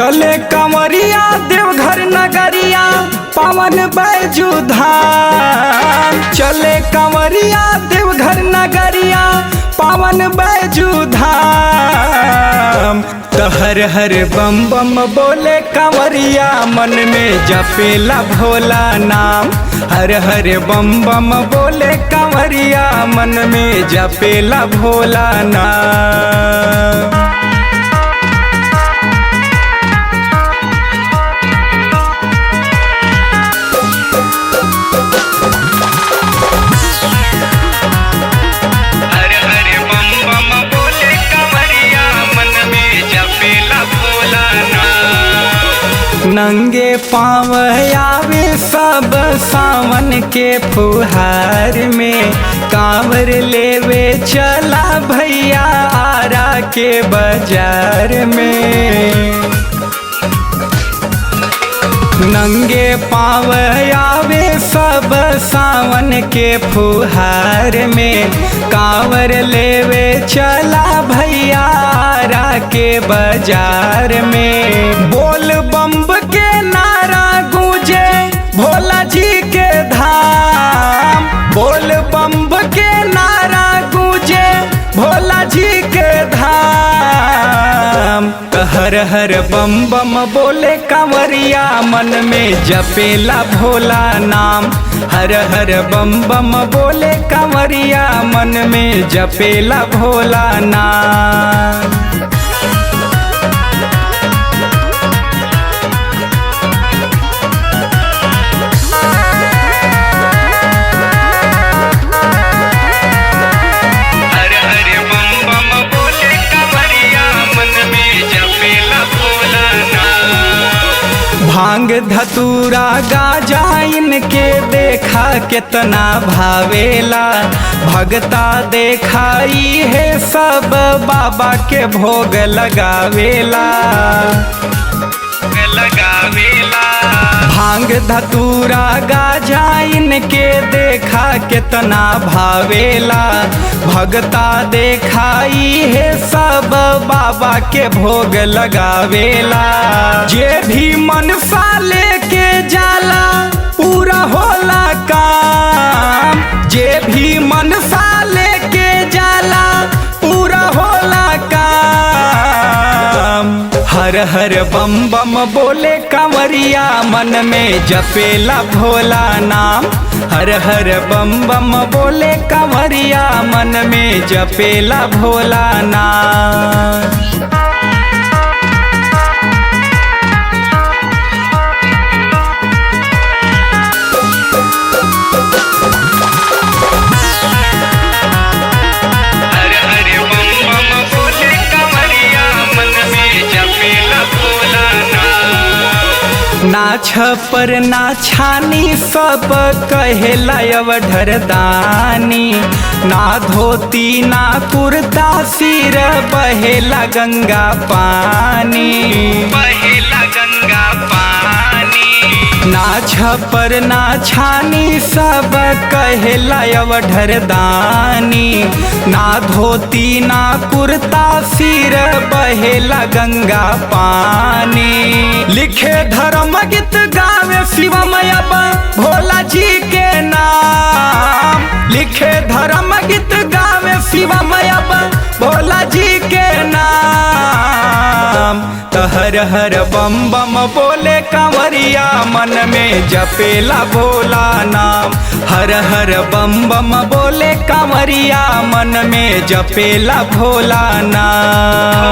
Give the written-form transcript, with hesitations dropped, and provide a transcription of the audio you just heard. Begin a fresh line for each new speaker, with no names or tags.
चले कंवरिया देवघर नगरिया पावन बैजू धाम। चले कंवरिया देवघर नगरिया पावन बैजू धाम। तो हर हर बम बम बोले कंवरिया मन में जपेला भोला नाम। हर हर बम बम बोले कंवरिया मन में जपेला भोला नाम। नंगे पाँव आवे सब सावन के फुहार में। कांवर लेवे चला भैया आरा के बाजार में। नंगे पाँव आवे सब सावन के फुहार में। कांवर लेवे चला भैया आरा के बाजार में। बोल बम्ब के नारा गूंजे भोला जी के धाम। बोल बम्ब के नारा गूंजे भोला जी के धाम। हर हर बम बम बोले कंवरिया मन में जपेला भोला नाम। हर हर बम बम बोले कंवरिया मन में जपेला भोला नाम। भांग धतूरा गाजा इनके देखा कितना भावेला। भगता देखाई है सब बाबा के भोग लगावेला। भांग धतूरा गाजा इनके देखा कितना भावेला। भगता देखाई है सब बाबा के भोग लगावेला। जे भी मनसा लेके जाला पूरा होला काम। जे भी मनसा लेके जाला पूरा होला काम। हर हर बम बम बोले कंवरिया मन में जपेला भोला नाम। हर हर बम बम बोले कंवरिया मन में जपेला भोला नाम। ना छपर ना छानी सब कहेला अवढर दानी। ना धोती ना कुर्ता सिर बहेला गंगा पानी। बहेला गंगा पानी। ना छपर ना छानी सब कहेला अवढर दानी। ना धोती ना कुर्ता सिर बहेला गंगा पानी। लिखे धर्म गीत गावे शिवम अब भोला जी के नाम। लिखे धर्म गीत गावे शिवम अब भोला जी के नाम। तो हर हर बम बम बोले कंवरिया मन में जपेला भोला नाम। हर हर बम बम बोले कंवरिया मन में जपेला भोला नाम।